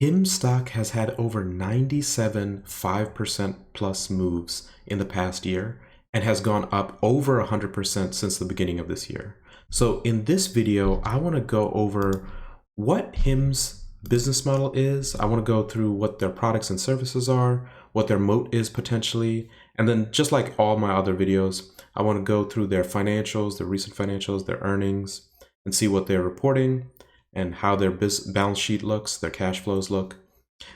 HIMS stock has had over 97 5% plus moves in the past year and has gone up over 100% since the beginning of this year. So in this video, I want to go over what HIMS business model is. I want to go through what their products and services are, what their moat is potentially, and then just like all my other videos, I want to go through their financials, their recent financials, their earnings, and see what they're reporting and how their balance sheet looks, their cash flows look.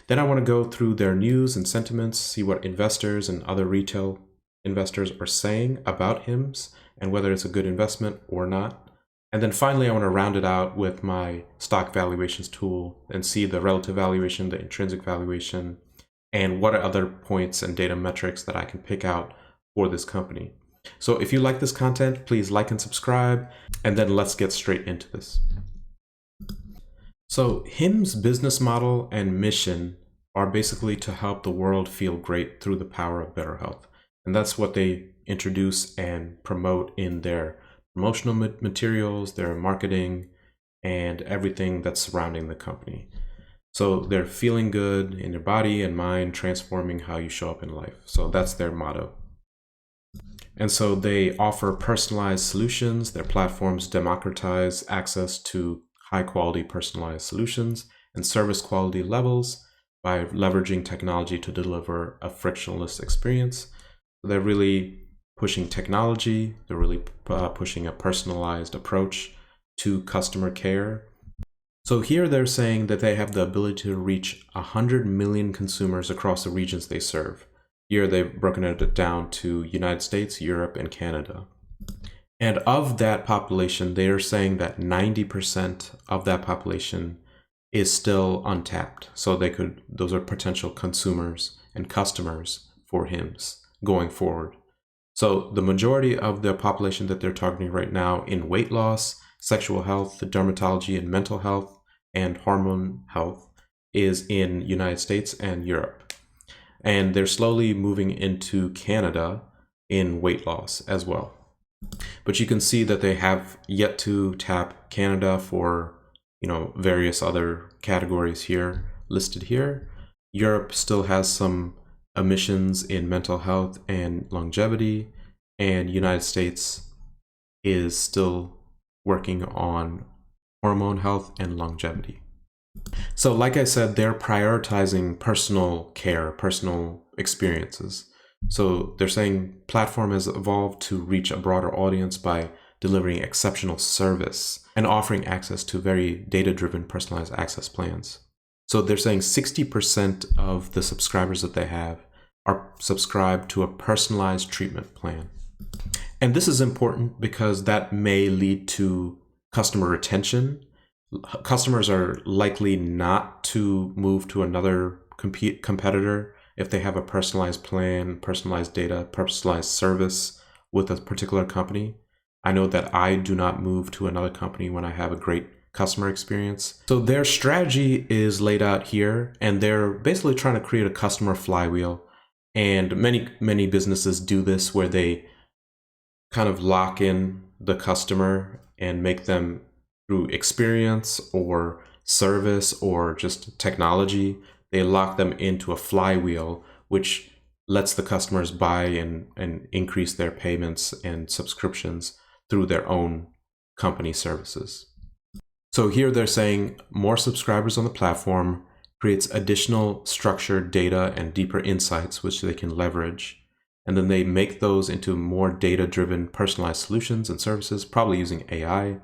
Then I want to go through their news and sentiments, see what investors and other retail investors are saying about HIMS and whether it's a good investment or not. And then finally, I want to round it out with my stock valuations tool and see the relative valuation, the intrinsic valuation, and what are other points and data metrics that I can pick out for this company. So if you like this content, please like and subscribe, and then let's get straight into this. So HIMS business model and mission are basically to help the world feel great through the power of better health. And that's what they introduce and promote in their promotional materials, their marketing, and everything that's surrounding the company. So they're feeling good in your body and mind, transforming how you show up in life. So that's their motto. And so they offer personalized solutions. Their platforms democratize access to high quality personalized solutions and service quality levels by leveraging technology to deliver a frictionless experience. They're really pushing technology. They're really pushing a personalized approach to customer care. So here they're saying that they have the ability to reach 100 million consumers across the regions they serve. Here they've broken it down to United States, Europe, and Canada. And of that population, they are saying that 90% of that population is still untapped. So those are potential consumers and customers for HIMS going forward. So the majority of the population that they're targeting right now in weight loss, sexual health, dermatology and mental health, and hormone health is in United States and Europe. And they're slowly moving into Canada in weight loss as well. But you can see that they have yet to tap Canada for, various other categories here listed here. Europe still has some emissions in mental health and longevity, and United States is still working on hormone health and longevity. So like I said, they're prioritizing personal care, personal experiences. So they're saying platform has evolved to reach a broader audience by delivering exceptional service and offering access to very data-driven personalized access plans. So they're saying 60% of the subscribers that they have are subscribed to a personalized treatment plan. And this is important because that may lead to customer retention. Customers are likely not to move to another competitor if they have a personalized plan, personalized data, personalized service with a particular company. I know that I do not move to another company when I have a great customer experience. So their strategy is laid out here, and they're basically trying to create a customer flywheel. And many businesses do this where they kind of lock in the customer and make them through experience or service or just technology. They lock them into a flywheel, which lets the customers buy and increase their payments and subscriptions through their own company services. So here they're saying more subscribers on the platform creates additional structured data and deeper insights, which they can leverage. And then they make those into more data-driven personalized solutions and services, probably using AI.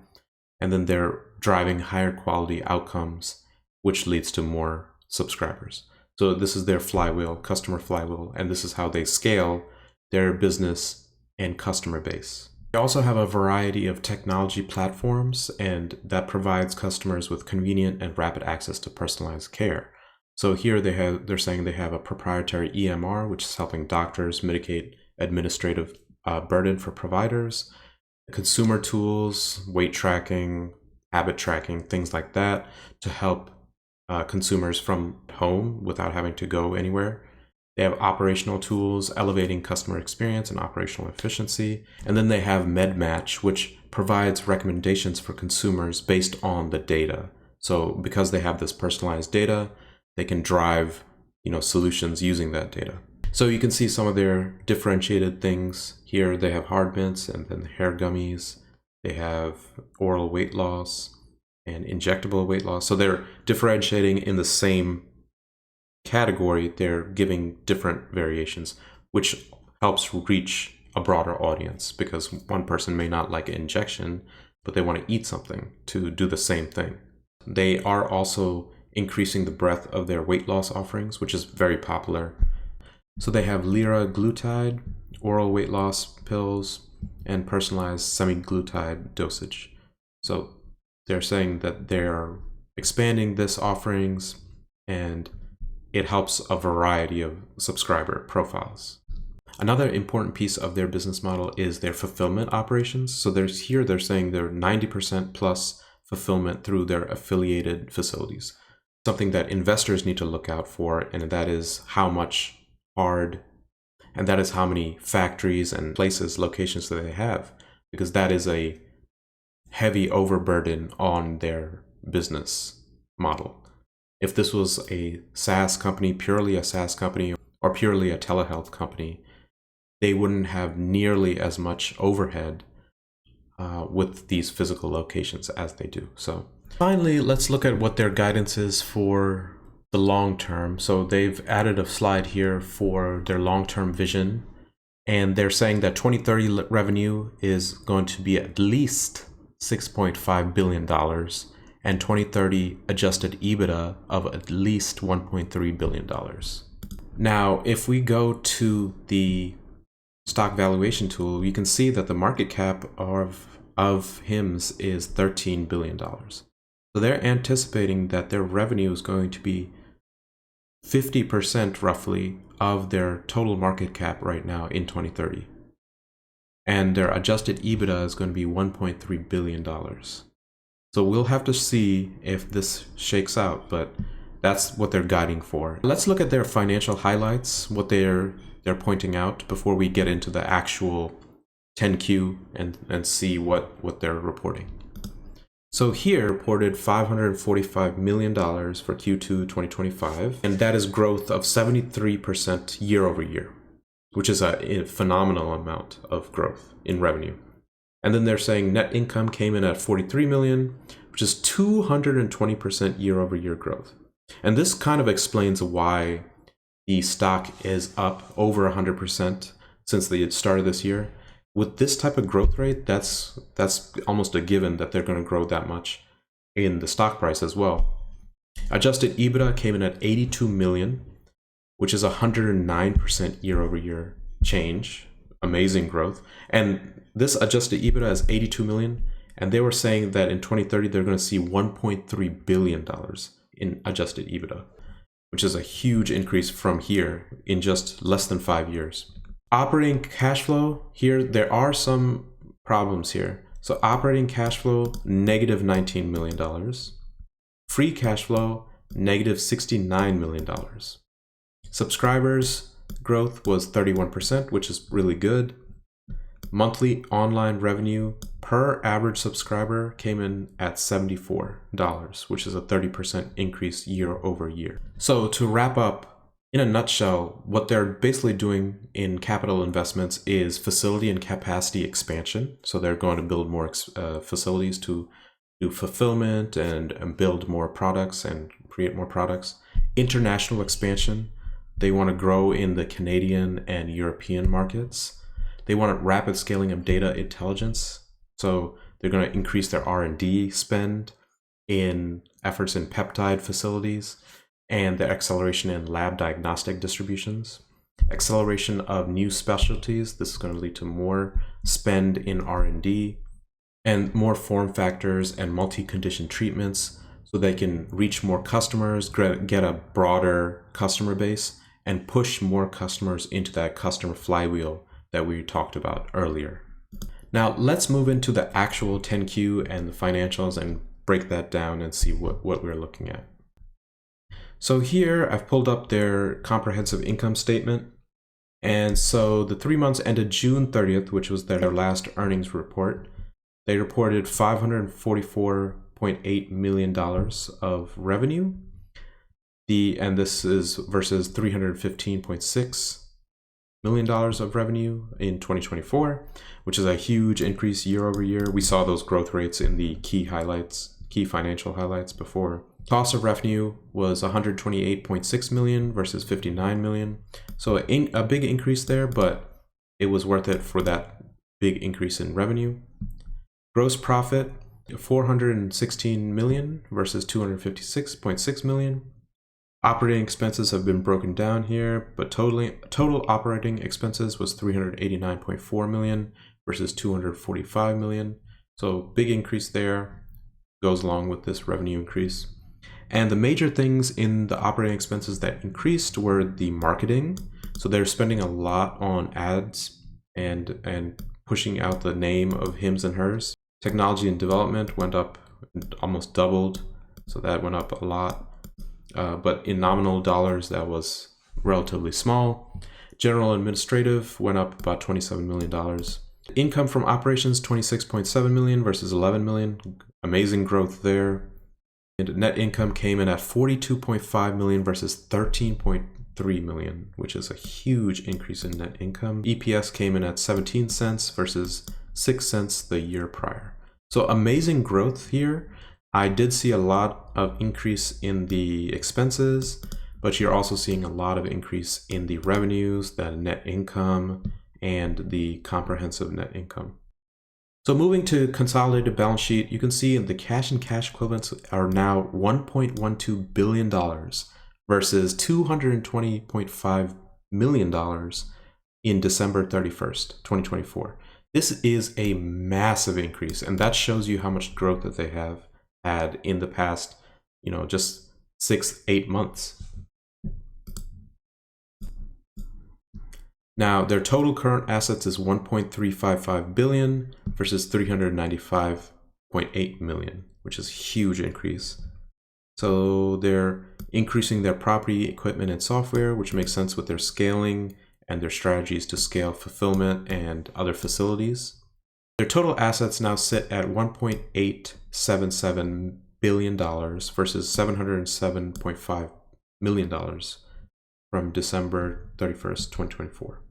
And then they're driving higher quality outcomes, which leads to more subscribers. So this is their flywheel, customer flywheel, and this is how they scale their business and customer base. They also have a variety of technology platforms, and that provides customers with convenient and rapid access to personalized care. So here they're saying they have a proprietary EMR, which is helping doctors mitigate administrative burden for providers, consumer tools, weight tracking, habit tracking, things like that to help consumers from home without having to go anywhere. They have operational tools, elevating customer experience and operational efficiency. And then they have MedMatch, which provides recommendations for consumers based on the data. So because they have this personalized data, they can drive, solutions using that data. So you can see some of their differentiated things here. They have hard mints and then hair gummies. They have oral weight loss and injectable weight loss. So they're differentiating in the same category. They're giving different variations, which helps reach a broader audience, because one person may not like an injection, but they want to eat something to do the same thing. They are also increasing the breadth of their weight loss offerings, which is very popular. So they have liraglutide, oral weight loss pills, and personalized semaglutide dosage. So they're saying that they're expanding this offerings, and it helps a variety of subscriber profiles. Another important piece of their business model is their fulfillment operations. So they're saying they're 90% plus fulfillment through their affiliated facilities. Something that investors need to look out for, and that is how much hard, and that is how many factories and locations that they have, because that is a heavy overburden on their business model. If this was a SaaS company, purely a SaaS company, or purely a telehealth company, they wouldn't have nearly as much overhead with these physical locations as they do. So finally, let's look at what their guidance is for the long term. So they've added a slide here for their long-term vision, and they're saying that 2030 revenue is going to be at least $6.5 billion, and 2030 adjusted EBITDA of at least $1.3 billion. Now, if we go to the stock valuation tool, you can see that the market cap of HIMS is $13 billion. So they're anticipating that their revenue is going to be 50% roughly of their total market cap right now in 2030. And their adjusted EBITDA is going to be $1.3 billion. So we'll have to see if this shakes out, but that's what they're guiding for. Let's look at their financial highlights, what they're pointing out before we get into the actual 10Q and see what they're reporting. So here reported $545 million for Q2 2025, and that is growth of 73% year over year, which is a phenomenal amount of growth in revenue. And then they're saying net income came in at $43 million, which is 220% year over year growth. And this kind of explains why the stock is up over 100% since the start of this year. With this type of growth rate, that's almost a given that they're going to grow that much in the stock price as well. Adjusted EBITDA came in at $82 million, which is 109% year over year change. Amazing growth. And this adjusted EBITDA is $82 million, and they were saying that in 2030 they're going to see $1.3 billion in adjusted EBITDA, which is a huge increase from here in just less than 5 years. Operating cash flow, here there are some problems here. So operating cash flow, negative $19 million. Free cash flow, negative $69 million. Subscribers growth was 31%, which is really good. Monthly online revenue per average subscriber came in at $74, which is a 30% increase year over year. So to wrap up, in a nutshell, what they're basically doing in capital investments is facility and capacity expansion. So they're going to build more facilities to do fulfillment and build more products and create more products. International expansion. They want to grow in the Canadian and European markets. They want rapid scaling of data intelligence. So they're going to increase their R&D spend in efforts in peptide facilities, and the acceleration in lab diagnostic distributions. Acceleration of new specialties. This is going to lead to more spend in R&D and more form factors and multi-condition treatments, so they can reach more customers, get a broader customer base, and push more customers into that customer flywheel that we talked about earlier. Now let's move into the actual 10Q and the financials and break that down and see what we're looking at. So here I've pulled up their comprehensive income statement. And so the 3 months ended June 30th, which was their last earnings report. They reported $544.8 million of revenue. And this is versus $315.6 million of revenue in 2024, which is a huge increase year over year. We saw those growth rates in the key financial highlights before. Cost of revenue was 128.6 million versus 59 million. So a big increase there, but it was worth it for that big increase in revenue. Gross profit, 416 million versus 256.6 million. Operating expenses have been broken down here, but total operating expenses was 389.4 million versus 245 million. So big increase there, goes along with this revenue increase. And the major things in the operating expenses that increased were the marketing. So they're spending a lot on ads and pushing out the name of HIMS and HERS. Technology and development went up, almost doubled. So that went up a lot. But in nominal dollars, that was relatively small. General administrative went up about $27 million. Income from operations, 26.7 million versus 11 million. Amazing growth there. And net income came in at 42.5 million versus 13.3 million, which is a huge increase in net income. EPS came in at 17 cents versus 6 cents the year prior. So amazing growth here. I did see a lot of increase in the expenses, but you're also seeing a lot of increase in the revenues, the net income, and the comprehensive net income. So moving to consolidated balance sheet, you can see the cash and cash equivalents are now $1.12 billion versus $220.5 million in December 31st, 2024. This is a massive increase, and that shows you how much growth that they have had in the past, just 6-8 months. Now, their total current assets is 1.355 billion versus 395.8 million, which is a huge increase. So they're increasing their property, equipment, and software, which makes sense with their scaling and their strategies to scale fulfillment and other facilities. Their total assets now sit at $1.877 billion versus $707.5 million from December 31st, 2024.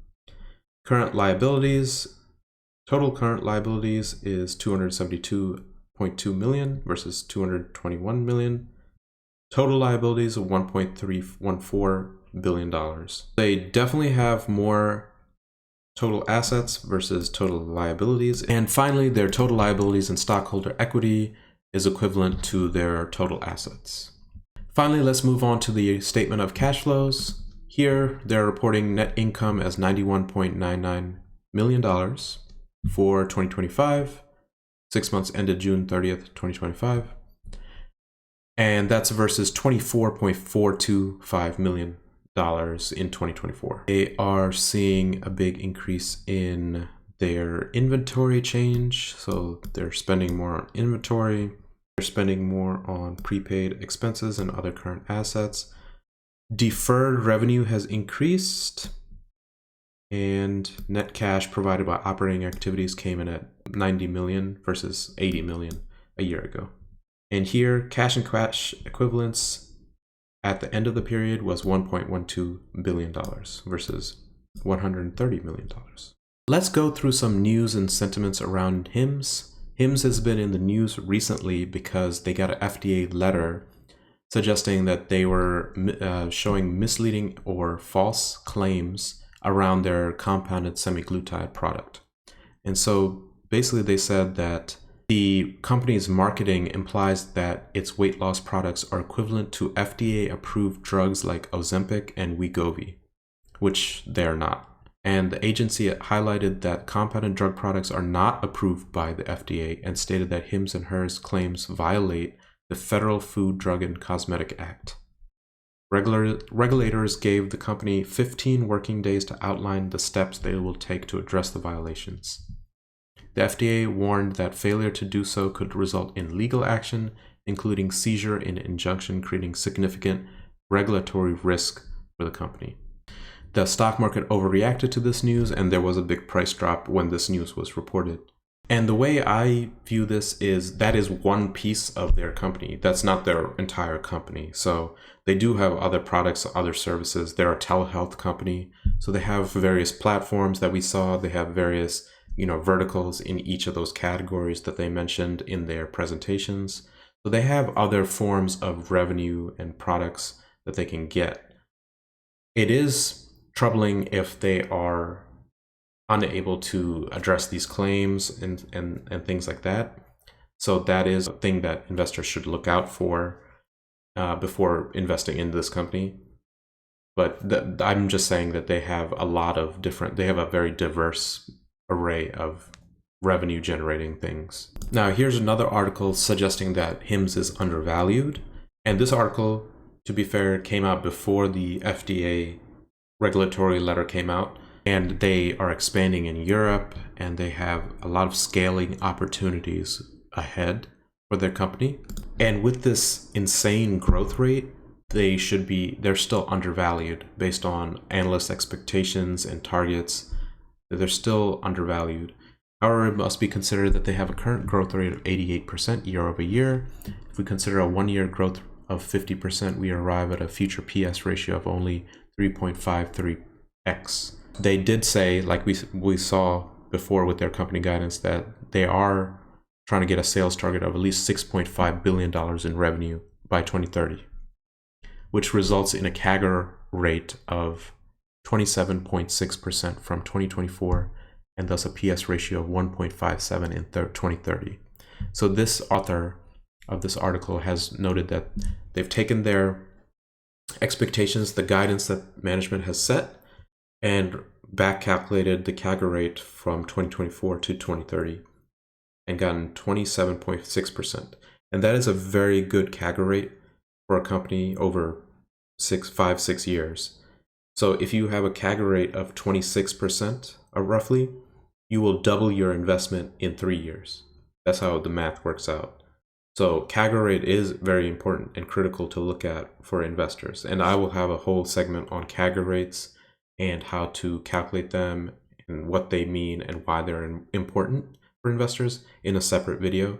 Current liabilities, total current liabilities is $272.2 million versus $221 million. Total liabilities of $1.314 billion. They definitely have more total assets versus total liabilities. And finally, their total liabilities and stockholder equity is equivalent to their total assets. Finally, let's move on to the statement of cash flows. Here, they're reporting net income as $91.99 million for 2025, 6 months ended June 30th, 2025. And that's versus $24.425 million in 2024. They are seeing a big increase in their inventory change. So they're spending more on inventory. They're spending more on prepaid expenses and other current assets. Deferred revenue has increased. And net cash provided by operating activities came in at 90 million versus 80 million a year ago. And here, cash and cash equivalents at the end of the period was $1.12 billion versus $130 million. Let's go through some news and sentiments around HIMS. HIMS has been in the news recently because they got an FDA letter suggesting that they were showing misleading or false claims around their compounded semaglutide product. And so basically they said that the company's marketing implies that its weight loss products are equivalent to FDA-approved drugs like Ozempic and Wegovy, which they're not. And the agency highlighted that compounded drug products are not approved by the FDA and stated that HIMS and HERS claims violate the Federal Food, Drug, and Cosmetic Act. Regulators gave the company 15 working days to outline the steps they will take to address the violations. The FDA warned that failure to do so could result in legal action, including seizure and injunction, creating significant regulatory risk for the company. The stock market overreacted to this news, and there was a big price drop when this news was reported. And the way I view this is that is one piece of their company. That's not their entire company. So they do have other products, other services. They're a telehealth company. So they have various platforms that we saw. They have various, verticals in each of those categories that they mentioned in their presentations. So they have other forms of revenue and products that they can get. It is troubling if they are unable to address these claims and things like that. So that is a thing that investors should look out for before investing in this company. But I'm just saying that they have they have a very diverse array of revenue generating things. Now, here's another article suggesting that HIMS is undervalued. And this article, to be fair, came out before the FDA regulatory letter came out. And they are expanding in Europe, and they have a lot of scaling opportunities ahead for their company. And with this insane growth rate, they're still undervalued based on analyst expectations and targets. They're still undervalued. However, it must be considered that they have a current growth rate of 88% year over year. If we consider a 1 year growth of 50%, we arrive at a future PS ratio of only 3.53x. They did say, like we saw before with their company guidance, that they are trying to get a sales target of at least $6.5 billion in revenue by 2030, which results in a CAGR rate of 27.6% from 2024, and thus a PS ratio of 1.57 in 2030. So this author of this article has noted that they've taken their expectations, the guidance that management has set, and back calculated the CAGR rate from 2024 to 2030 and gotten 27.6%. And that is a very good CAGR rate for a company over 5-6 years. So if you have a CAGR rate of 26% roughly, you will double your investment in 3 years. That's how the math works out. So CAGR rate is very important and critical to look at for investors. And I will have a whole segment on CAGR rates and how to calculate them and what they mean and why they're important for investors in a separate video.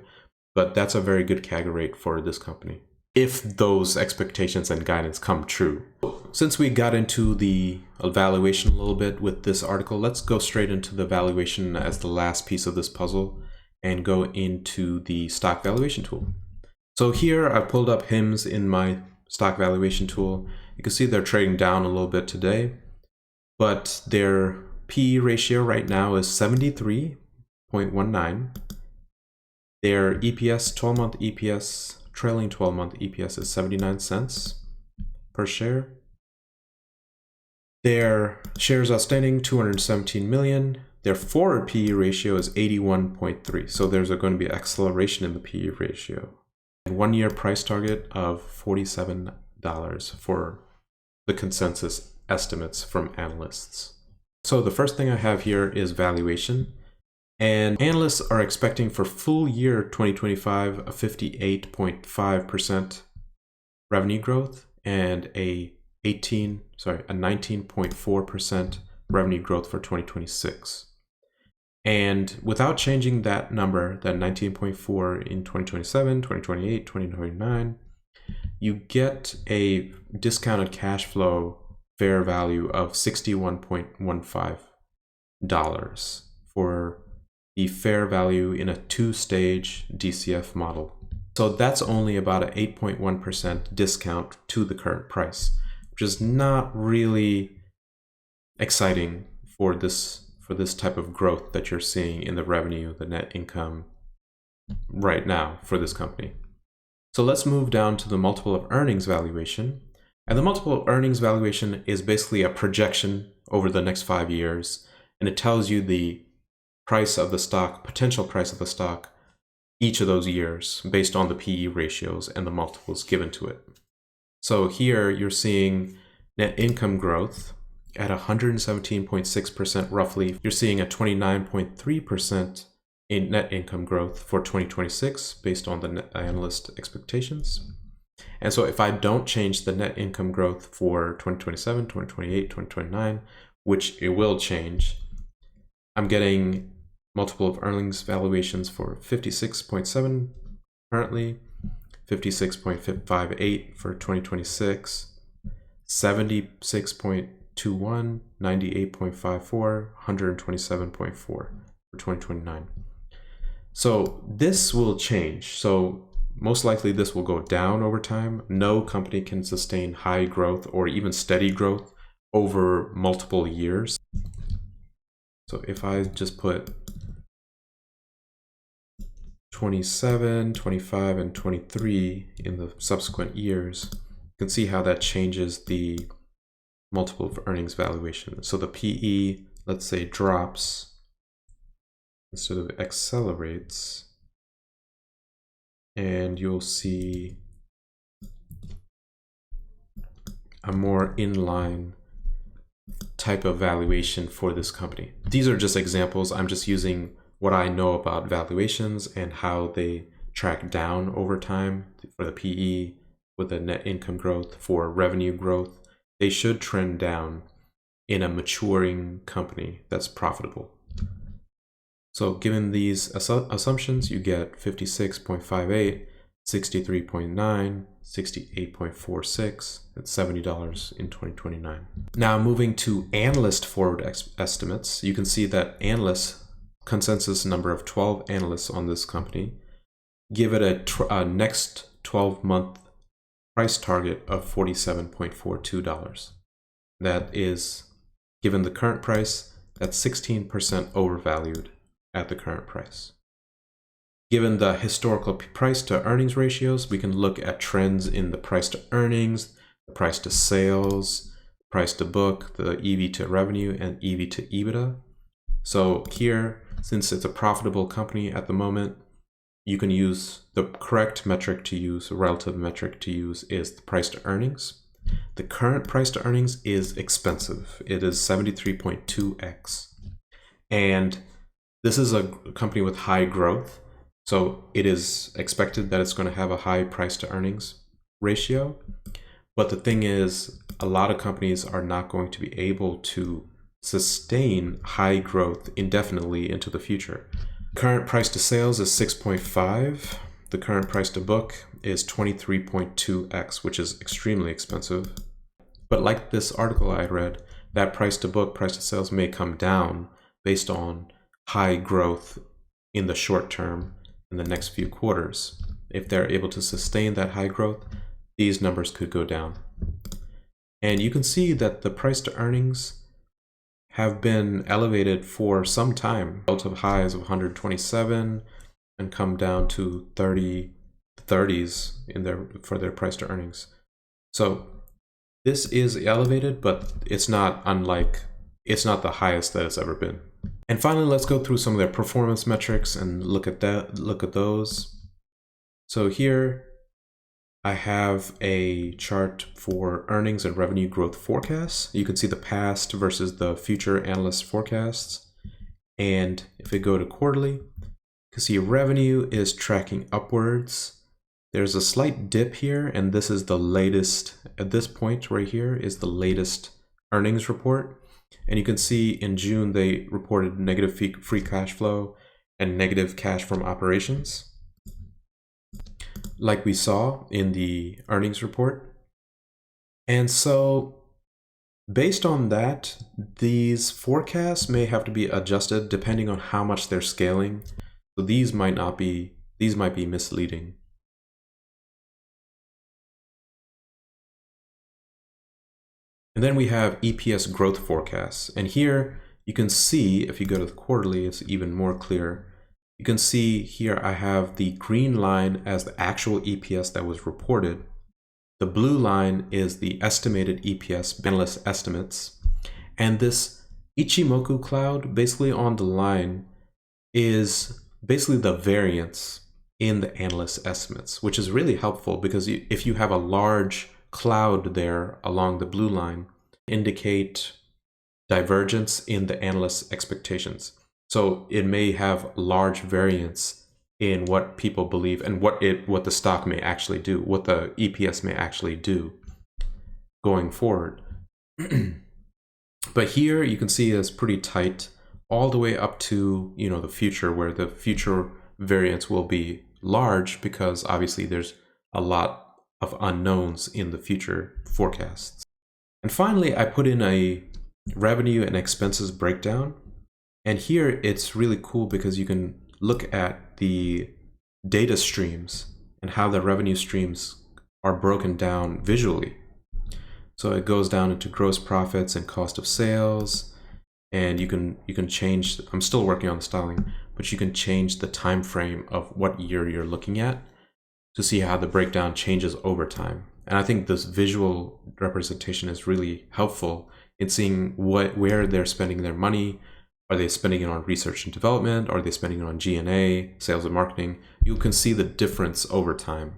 But that's a very good CAGR rate for this company, if those expectations and guidance come true. Since we got into the valuation a little bit with this article, let's go straight into the valuation as the last piece of this puzzle and go into the stock valuation tool. So here I pulled up HIMS in my stock valuation tool. You can see they're trading down a little bit today, but their PE ratio right now is 73.19. Their EPS, 12-month EPS, trailing 12-month EPS is 79 cents per share. Their shares outstanding, 217 million. Their forward PE ratio is 81.3. So there's going to be acceleration in the PE ratio. And 1 year price target of $47 for the consensus estimates from analysts. So the first thing I have here is valuation. And analysts are expecting for full year 2025 a 58.5% revenue growth and a 19.4% revenue growth for 2026. And without changing that number, that 19.4 in 2027, 2028, 2029, you get a discounted cash flow fair value of $61.15 for the fair value in a 2-stage DCF model. So that's only about an 8.1% discount to the current price, which is not really exciting for this type of growth that you're seeing in the revenue, the net income right now for this company. So let's move down to the multiple of earnings valuation. And the multiple of earnings valuation is basically a projection over the next 5 years, and it tells you the price of the stock, potential price of the stock, each of those years based on the PE ratios and the multiples given to it. So here you're seeing net income growth at 117.6% roughly. You're seeing a 29.3% in net income growth for 2026 based on the analyst expectations. And so if I don't change the net income growth for 2027, 2028, 2029, which it will change, I'm getting multiple of earnings valuations for 56.7 currently, 56.58 for 2026, 76.21, 98.54, 127.4 for 2029. So this will change. So most likely this will go down over time. No company can sustain high growth or even steady growth over multiple years. So if I just put 27, 25, and 23 in the subsequent years, you can see how that changes the multiple of earnings valuation. So the PE, let's say, drops instead of accelerates, and you'll see a more inline type of valuation for this company. These are just examples. I'm just using what I know about valuations and how they track down over time for the PE with the net income growth, for revenue growth. They should trend down in a maturing company that's profitable. So given these assumptions, you get 56.58, 63.9, 68.46, and $70 in 2029. Now moving to analyst forward estimates, you can see that analysts, consensus number of 12 analysts on this company, give it a next 12-month price target of $47.42. That is, given the current price, that's 16% overvalued at the current price. Given the historical price to earnings ratios, we can look at trends in the price to earnings, the price to sales, price to book, the EV to revenue, and EV to EBITDA. So here, since it's a profitable company at the moment, you can use the correct metric to use, a relative metric to use is the price to earnings. The current price to earnings is expensive. It is 73.2x. And this is a company with high growth. So it is expected that it's going to have a high price to earnings ratio. But the thing is, a lot of companies are not going to be able to sustain high growth indefinitely into the future. Current price to sales is 6.5. The current price to book is 23.2x, which is extremely expensive. But like this article I read, that price to book, price to sales may come down based on high growth in the short term in the next few quarters. If they're able to sustain that high growth, these numbers could go down. And you can see that the price to earnings have been elevated for some time, relative highs of 127 and come down to 30s for their price to earnings. So this is elevated, but it's not the highest that it's ever been. And finally, let's go through some of their performance metrics and look at those. So here I have a chart for earnings and revenue growth forecasts. You can see the past versus the future analyst forecasts. And if we go to quarterly, you can see revenue is tracking upwards. There's a slight dip here, and this is the latest, at this point right here is the latest earnings report. And you can see in June, they reported negative free cash flow and negative cash from operations, like we saw in the earnings report. And so based on that, these forecasts may have to be adjusted depending on how much they're scaling. So these might be misleading. And then we have EPS growth forecasts. And here you can see, if you go to the quarterly, it's even more clear. You can see here I have the green line as the actual EPS that was reported. The blue line is the estimated EPS, analyst estimates. And this Ichimoku cloud basically on the line is basically the variance in the analyst estimates, which is really helpful because if you have a large cloud there along the blue line, indicate divergence in the analyst expectations. So it may have large variance in what people believe and what the stock may actually do, what the EPS may actually do going forward. But here you can see it's pretty tight all the way up to, the future, where the future variance will be large because obviously there's a lot of unknowns in the future forecasts. And finally, I put in a revenue and expenses breakdown. And here it's really cool because you can look at the data streams and how the revenue streams are broken down visually. So it goes down into gross profits and cost of sales, and you can change. I'm still working on the styling, but you can change the time frame of what year you're looking at to see how the breakdown changes over time. And I think this visual representation is really helpful in seeing where they're spending their money. Are they spending it on research and development? Are they spending it on G&A, sales and marketing? You can see the difference over time.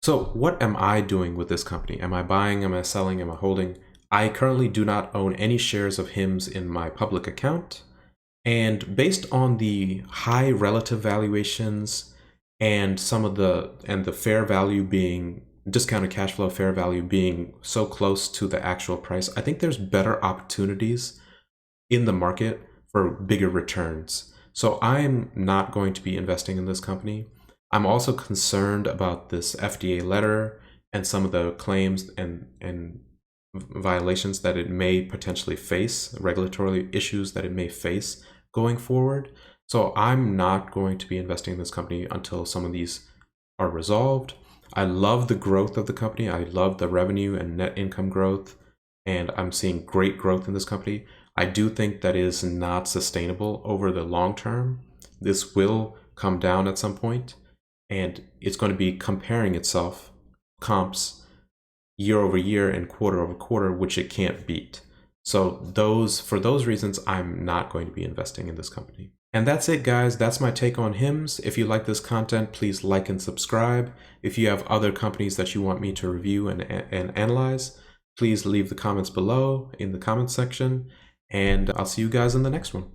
So what am I doing with this company? Am I buying? Am I selling? Am I holding? I currently do not own any shares of HIMS in my public account. And based on the high relative valuations and the fair value being discounted cash flow fair value being so close to the actual price, I think there's better opportunities in the market for bigger returns. So I'm not going to be investing in this company. I'm also concerned about this FDA letter and some of the claims and violations that it may potentially face, regulatory issues that it may face going forward. So I'm not going to be investing in this company until some of these are resolved. I love the growth of the company. I love the revenue and net income growth, and I'm seeing great growth in this company. I do think that is not sustainable over the long term. This will come down at some point, and it's going to be comparing itself, comps, year over year and quarter over quarter, which it can't beat. So for those reasons, I'm not going to be investing in this company. And that's it, guys. That's my take on HIMS. If you like this content, please like and subscribe. If you have other companies that you want me to review and analyze, please leave the comments below in the comments section. And I'll see you guys in the next one.